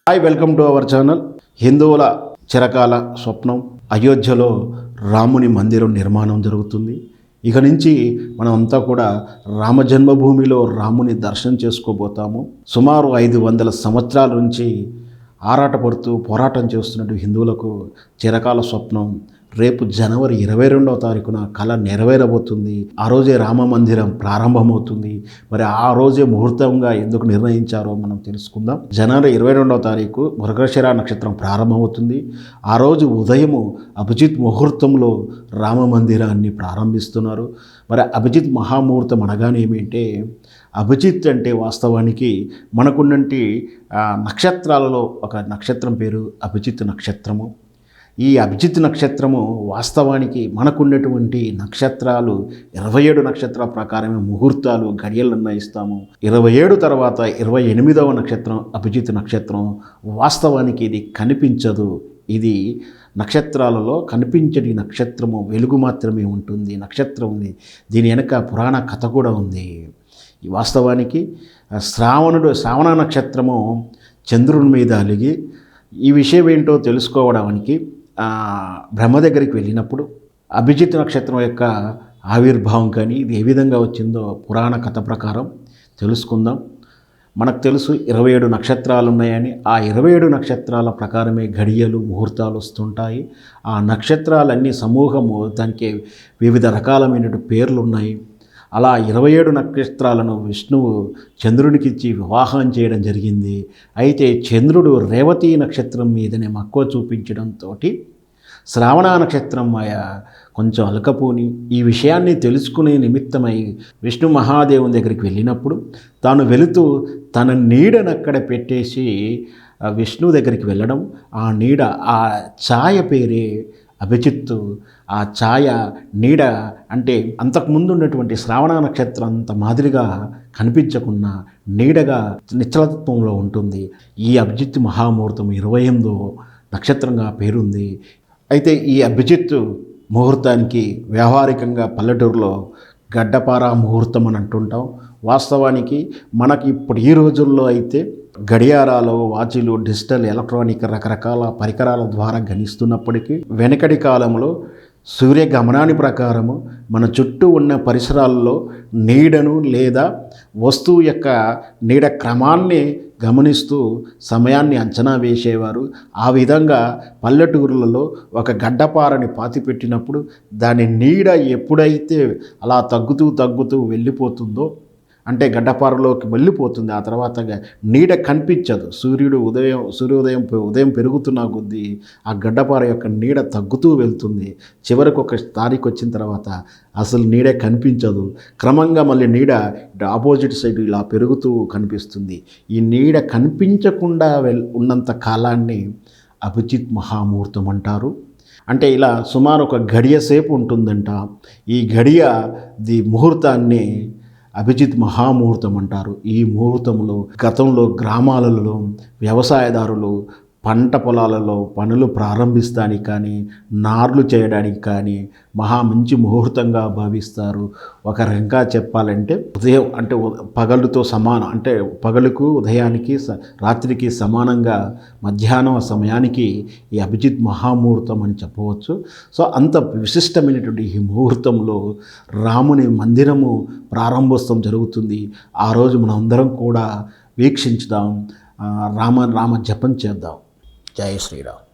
Hi, welcome to our channel. హిందువుల చిరకాల స్వప్నం అయోధ్యలో రాముని మందిరం నిర్మాణం జరుగుతుంది. ఇక నుంచి మనం అంతా కూడా రామ జన్మభూమిలో రాముని దర్శనం చేసుకోబోతాము. సుమారు 500 సంవత్సరాల నుంచి ఆరాటపడుతూ పోరాటం చేస్తున్నట్టు హిందువులకు చిరకాల స్వప్నం రేపు జనవరి 22వ తారీఖున కళ నెరవేరబోతుంది. ఆ రోజే రామ మందిరం ప్రారంభమవుతుంది. మరి ఆ రోజే ముహూర్తంగా ఎందుకు నిర్ణయించారో మనం తెలుసుకుందాం. జనవరి 22వ తారీఖు మృగశిర నక్షత్రం ప్రారంభమవుతుంది. ఆ రోజు ఉదయము అభిజిత్ ముహూర్తంలో రామ మందిరాన్ని ప్రారంభిస్తున్నారు. మరి అభిజిత్ మహాముహూర్తం అనగానే ఏమిటంటే, అభిజిత్ అంటే వాస్తవానికి మనకున్నటి నక్షత్రాలలో ఒక నక్షత్రం పేరు అభిజిత్ నక్షత్రము. ఈ అభిజిత్ నక్షత్రము వాస్తవానికి మనకున్నటువంటి నక్షత్రాలు 27 నక్షత్రాల ప్రకారమే ముహూర్తాలు గడియలు నిర్ణయిస్తాము. 27 తర్వాత 28వ నక్షత్రం అభిజిత్ నక్షత్రం. వాస్తవానికి ఇది కనిపించదు. ఇది నక్షత్రాలలో కనిపించని నక్షత్రము, వెలుగు మాత్రమే ఉంటుంది. నక్షత్రం ఉంది, దీని వెనక పురాణ కథ కూడా ఉంది. ఈ వాస్తవానికి శ్రావణ నక్షత్రము చంద్రుని మీద అలిగి ఈ విషయం ఏంటో తెలుసుకోవడానికి బ్రహ్మ దగ్గరికి వెళ్ళినప్పుడు అభిజిత్ నక్షత్రం యొక్క ఆవిర్భావం కానీ ఇది ఏ విధంగా వచ్చిందో పురాణ కథ ప్రకారం తెలుసుకుందాం. మనకు తెలుసు 27 నక్షత్రాలు ఉన్నాయని. ఆ 27 నక్షత్రాల ప్రకారమే గడియలు ముహూర్తాలు వస్తుంటాయి. ఆ నక్షత్రాలన్నీ సమూహము, దానికి వివిధ రకాలైన పేర్లు ఉన్నాయి. అలా 27 నక్షత్రాలను విష్ణువు చంద్రునికిచ్చి వివాహం చేయడం జరిగింది. అయితే చంద్రుడు రేవతి నక్షత్రం మీదనే మక్కువ చూపించడంతో శ్రావణ నక్షత్రం కొంచెం అలకపోని ఈ విషయాన్ని తెలుసుకునే నిమిత్తమై విష్ణు మహాదేవుని దగ్గరికి వెళ్ళినప్పుడు తాను వెళుతూ తన నీడను అక్కడ పెట్టేసి విష్ణువు దగ్గరికి వెళ్ళడం, ఆ నీడ, ఆ ఛాయ పేరే అభిజిత్తు. ఆ ఛాయ నీడ అంటే అంతకుముందు ఉన్నటువంటి శ్రావణ నక్షత్రం అంత మాదిరిగా కనిపించకుండా నీడగా నిశ్చలత్వంలో ఉంటుంది. ఈ అభిజిత్ మహాముహూర్తం 28వ నక్షత్రంగా పేరుంది. అయితే ఈ అభిజిత్ ముహూర్తానికి వ్యవహారికంగా పల్లెటూరులో గడ్డపార ముహూర్తం అని అంటుంటాం. వాస్తవానికి మనకి ఇప్పుడు ఈ రోజుల్లో అయితే గడియారాలు, వాచీలు, డిజిటల్, ఎలక్ట్రానిక్ రకరకాల పరికరాల ద్వారా గణిస్తున్నప్పటికీ వెనకటి కాలంలో సూర్య గమనాన్ని ప్రకారము మన చుట్టూ ఉన్న పరిసరాల్లో నీడను లేదా వస్తువు యొక్క నీడ క్రమాన్ని గమనిస్తూ సమయాన్ని అంచనా వేసేవారు. ఆ విధంగా పల్లెటూరులలో ఒక గడ్డపారని పాతిపెట్టినప్పుడు దాని నీడ ఎప్పుడైతే అలా తగ్గుతూ వెళ్ళిపోతుందో, అంటే గడ్డపారలోకి వెళ్ళిపోతుంది, ఆ తర్వాత నీడ కనిపించదు. ఉదయం పెరుగుతున్న కొద్దీ ఆ గడ్డపార యొక్క నీడ తగ్గుతూ వెళ్తుంది. చివరికి ఒక స్థాయికి వచ్చిన తర్వాత అసలు నీడ కనిపించదు. క్రమంగా మళ్ళీ నీడ ఆపోజిట్ సైడ్ ఇలా పెరుగుతూ కనిపిస్తుంది. ఈ నీడ కనిపించకుండా ఉన్నంత కాలాన్ని అభిజిత్ మహాముహూర్తం అంటారు. అంటే ఇలా సుమారు ఒక గడియ సేపు ఉంటుందంట. ఈ ముహూర్తాన్ని అభిజిత్ మహాముహూర్తం అంటారు. ఈ ముహూర్తంలో గతంలో గ్రామాలలో వ్యవసాయదారులు పంట పొలాలలో పనులు ప్రారంభిస్తానికి కానీ, నార్లు చేయడానికి కానీ మంచి ముహూర్తంగా భావిస్తారు. ఒక రకంగా చెప్పాలంటే ఉదయం అంటే పగలుతో సమానం, అంటే పగలుకు ఉదయానికి రాత్రికి సమానంగా మధ్యాహ్నం సమయానికి ఈ అభిజిత్ మహాముహూర్తం అని చెప్పవచ్చు. సో అంత విశిష్టమైనటువంటి ఈ ముహూర్తంలో రాముని మందిరము ప్రారంభోత్సవం జరుగుతుంది. ఆ రోజు మనం అందరం కూడా వీక్షించుదాం, రామ జపం చేద్దాం. జై శ్రీరామ్.